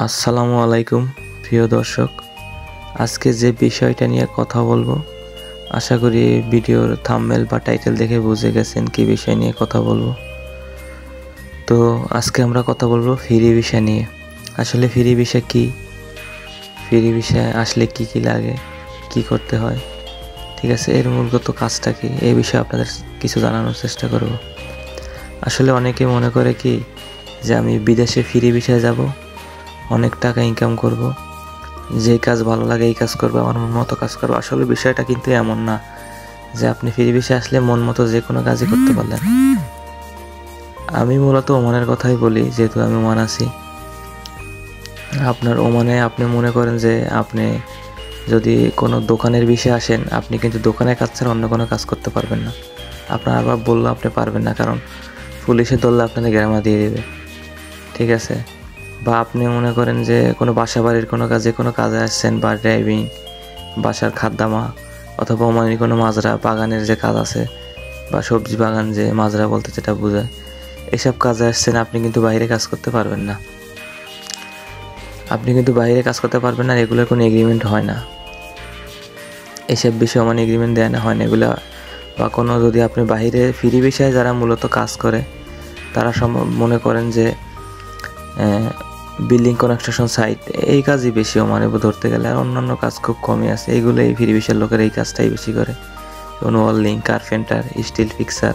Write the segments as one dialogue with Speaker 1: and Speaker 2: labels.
Speaker 1: আসসালামু আলাইকুম প্রিয় দর্শক। আজকে যে বিষয়টা নিয়ে কথা বলবো, আশা করি ভিডিওর থাম্বনেল বা টাইটেল দেখে বুঝে গেছেন কি বিষয় নিয়ে কথা বলবো। তো আজকে আমরা কথা বলবো ফ্রি ভিসা নিয়ে। আসলে ফ্রি ভিসা কি, ফ্রি ভিসা আসলে কি কি লাগে, কি করতে হয়, ঠিক আছে, এর মূলগত কাজটা কি, এই বিষয়ে আপনাদের কিছু জানানোর চেষ্টা করব। আসলে অনেকে মনে করে কি যে আমি বিদেশে ফ্রি ভিসায় যাব, অনেক টাকা ইনকাম করব, যে কাজ ভালো লাগে এই কাজ করবো, আমার মন মতো কাজ করবো। আসলে বিষয়টা কিন্তু এমন না যে আপনি ফ্রি ভিসায় আসলে মন মতো যে কোনো কাজই করতে পারলেন। আমি মূলত ওমানের কথাই বলি, যেহেতু আমি ওমান আছি। আপনার ওমানে আপনি মনে করেন যে আপনি যদি কোনো দোকানের বিষয়ে আসেন, আপনি কিন্তু দোকানের কাজ ছাড়া অন্য কোনো কাজ করতে পারবেন না। আপনার আবার বললেও আপনি পারবেন না, কারণ পুলিশে ধরলে আপনাকে গ্রামা দিয়ে দেবে, ঠিক আছে। বা আপনি মনে করেন যে কোনো বাসা বাড়ির কোনো কাজে আসছেন, বা ড্রাইভিং, বাসার খাদ্দামা, অথবা ওমানের কোনো মাজরা বাগানের যে কাজ আছে, বা সবজি বাগান যে মাজরা বলতে যেটা বোঝায়, এসব কাজে আসছেন, আপনি কিন্তু বাইরে কাজ করতে পারবেন না। আর এগুলোর কোনো এগ্রিমেন্ট হয় না, এসব বিষয়ে ওমান এগ্রিমেন্ট দেয় না, হয় না এগুলো। বা কোনো যদি আপনি বাইরে ফ্রি ভিসায় যারা মূলত কাজ করে, তারা মনে করেন যে বিল্ডিং কনস্ট্রাকশন সাইট, এই কাজই বেশি ওমানে ধরতে গেলে। আর অন্যান্য কাজ খুব কমই আছে, এইগুলো এই ফ্রি ভিসার লোকের এই কাজটাই বেশি করে। যেমন ওয়েল্ডিং, কার্পেন্টার, স্টিল ফিক্সার,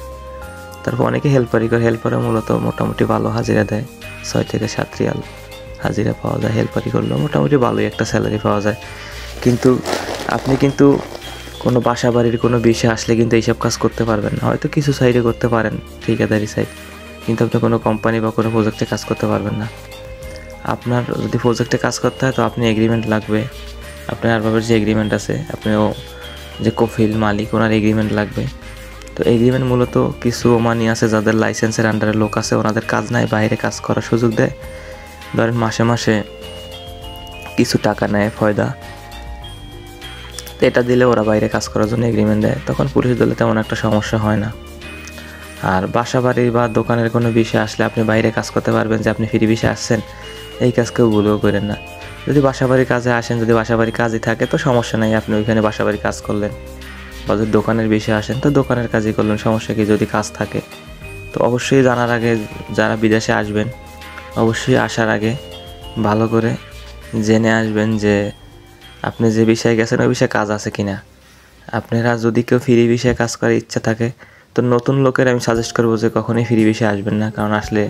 Speaker 1: তারপর অনেকে হেল্পারই করে। হেল্পারে মূলত মোটামুটি ভালো হাজিরা দেয়, 6 থেকে 7 রিয়াল হাজিরা পাওয়া যায়। হেল্পারি করলেও মোটামুটি ভালোই একটা স্যালারি পাওয়া যায়। কিন্তু আপনি কিন্তু কোনো বাসা বাড়ির কোনো বিষয় আসলে কিন্তু এইসব কাজ করতে পারবেন না। হয়তো কিছু সাইডে করতে পারেন, ঠিকাদারি সাইড, কিন্তু আপনি কোনো কোম্পানি বা কোনো প্রজেক্টে কাজ করতে পারবেন না। আপনার যদি প্রজেক্টে কাজ করতে হয় তো আপনি এগ্রিমেন্ট লাগবে, আপনার আরবাবের যে এগ্রিমেন্ট আছে, আপনিও যে কফিল মালিক, ওনার এগ্রিমেন্ট লাগবে। তো এগ্রিমেন্ট মূলত কিছু ওমানি আছে যাদের লাইসেন্সের আন্ডারে লোক আছে, ওনাদের কাজ নাই, বাইরে কাজ করার সুযোগ দেয়। ধরেন মাসে মাসে কিছু টাকা নেয় ফয়দা, তো এটা দিলে ওরা বাইরে কাজ করার জন্য এগ্রিমেন্ট দেয়, তখন পুলিশ দলে তেমন একটা সমস্যা হয় না। আর বাসা বাড়ি বা দোকানের কোনো বিষয় আসলে আপনি বাইরে কাজ করতে পারবেন, যে আপনি ফ্রি বিষয়ে আসছেন, এই কাজ কেউ ভুলেও করেন না। যদি বাসাবাড়ির কাজে আসেন, যদি বাসাবাড়ির কাজই থাকে তো সমস্যা নাই, আপনি ওইখানে বাসাবাড়ির কাজ করলেন। বা যদি দোকানের বিষয়ে আসেন তো দোকানের কাজই করলেন, সমস্যা কি যদি কাজ থাকে। তো অবশ্যই জানার আগে, যারা বিদেশে আসবেন, অবশ্যই আসার আগে ভালো করে জেনে আসবেন যে আপনি যে বিষয়ে গেছেন ওই বিষয়ে কাজ আছে কিনা। আপনারা যদি কেউ ফ্রি বিষয়ে কাজ করার ইচ্ছা থাকে, তো নতুন লোকের আমি সাজেস্ট করবো যে কখনোই ফ্রি বিষয়ে আসবেন না, কারণ আসলে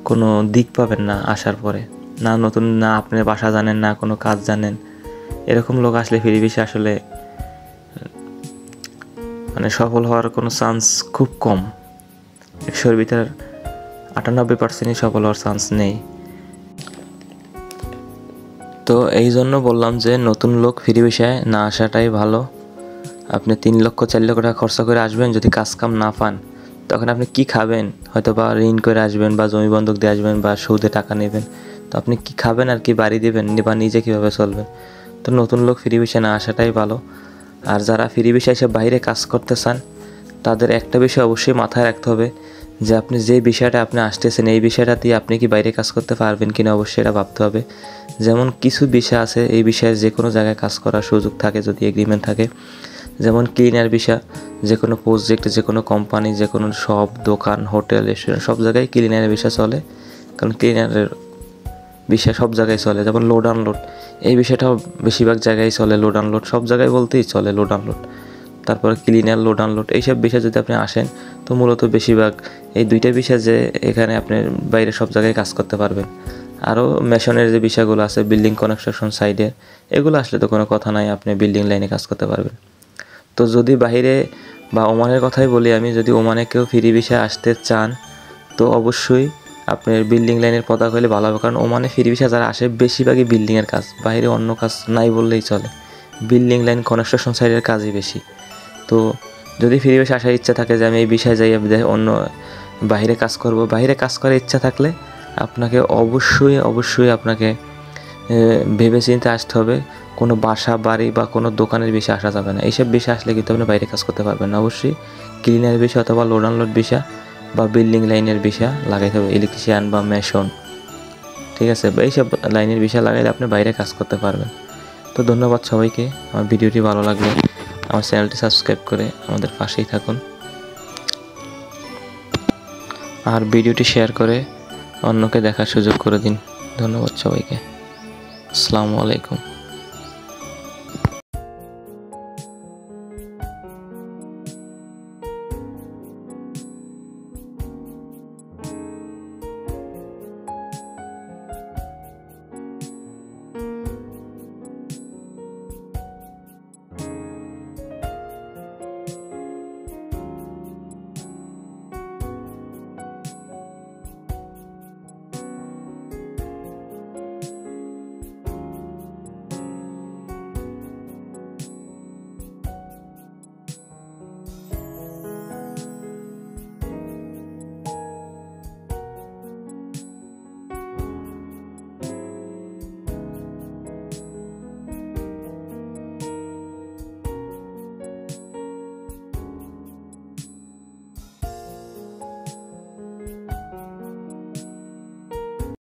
Speaker 1: কোনো দিক পাবেন না। আসার পরে না নতুন, না আপনি বাসা জানেন, না কোনো কাজ জানেন, এরকম লোক আসলে ফ্রি ভিসা আসলে মানে সফল হওয়ার কোনো চান্স খুব কম। 100-এর ভিতর 98%ই সফল হওয়ার চান্স নেই। তো এই জন্য বললাম যে নতুন লোক ফ্রি ভিসায় না আসাটাই ভালো। আপনি 3 লক্ষ 4 লক্ষ টাকা খরচা করে আসবেন, যদি কাজ কাম না পান তখন আপনি কি খাবেন? হয়তো বা ঋণ করে আসবেন, বা জমি বন্ধক দিয়ে আসবেন, বা সুদে টাকা নেবেন, তো আপনি কি খাবেন আর কি বাড়ি দেবেন, বা নিজে কীভাবে চলবেন? তো নতুন লোক ফ্রি ভিসায় না আসাটাই ভালো। আর যারা ফ্রি ভিসায় এসে বাইরে কাজ করতে চান, তাদের একটা বিষয় অবশ্যই মাথায় রাখতে হবে, যে আপনি যে বিষয়টা আপনি আসতেছেন, এই বিষয়টা দিয়ে আপনি কি বাইরে কাজ করতে পারবেন কিনা, অবশ্যই এটা ভাবতে হবে। যেমন কিছু বিষয় আছে, এই বিষয়ে যে কোনো জায়গায় কাজ করার সুযোগ থাকে যদি এগ্রিমেন্ট থাকে। যেমন ক্লিনার বিষয়, যে কোনো প্রজেক্ট, যে কোনো কোম্পানি, যে কোনো শপ, দোকান, হোটেল, রেস্টুরেন্ট, সব জায়গায় ক্লিনারের বিষয় চলে, কারণ ক্লিনারের বিষয় সব জায়গায় চলে। যেমন লোড আনলোড, এই বিষয়টাও বেশিরভাগ জায়গায় চলে। লোড আনলোড সব জায়গায় বলতেই চলে, লোড আনলোড। তারপরে ক্লিনার, লোড আনলোড, এইসব বিষয় যদি আপনি আসেন, তো মূলত বেশিরভাগ এই দুইটা বিষয় যে এখানে আপনি বাইরে সব জায়গায় কাজ করতে পারবেন। আরও মেশনের যে বিষয়গুলো আছে, বিল্ডিং কনস্ট্রাকশন সাইডে, এগুলো আসলে তো কোনো কথা নাই, আপনি বিল্ডিং লাইনে কাজ করতে পারবেন। তো যদি বাইরে বা ওমানের কথাই বলি আমি, যদি ওমানে কেউ ফ্রি ভিসায় আসতে চান, তো অবশ্যই আপনার বিল্ডিং লাইনের পতাকা হলে ভালো হবে, কারণ ওমানে ফ্রি ভিসা যারা আসে বেশিরভাগই বিল্ডিংয়ের কাজ, বাইরে অন্য কাজ নাই বললেই চলে। বিল্ডিং লাইন, কনস্ট্রাকশন সাইডের কাজই বেশি। তো যদি ফ্রি ভিসা আসার ইচ্ছা থাকে যে আমি এই বিষয়ে যাই অন্য বাইরে কাজ করব, বাইরে কাজ করার ইচ্ছা থাকলে আপনাকে অবশ্যই আপনাকে ভেবে চিন্তে আসতে হবে। কোনো বাসা বাড়ি বা কোনো দোকানের বিষয়ে আসা যাবে না। এইসব বিষয় আসলে কিন্তু আপনি বাইরে কাজ করতে পারবেন না। অবশ্যই ক্লিনার বিষয় অথবা লোড আনলোড বিষয় বা বিল্ডিং লাইনের বিষয় লাগাইতে হবে, ইলেকট্রিশিয়ান বা মেশন, ঠিক আছে, এইসব লাইনের বিষয় লাগাইলে আপনি বাইরে কাজ করতে পারবেন। তো ধন্যবাদ সবাইকে। আমার ভিডিওটি ভালো লাগলে আমার চ্যানেলটি সাবস্ক্রাইব করে আমাদের পাশেই থাকুন, আর ভিডিওটি শেয়ার করে অন্যকে দেখার সুযোগ করে দিন। ধন্যবাদ সবাইকে। আসসালামু আলাইকুম।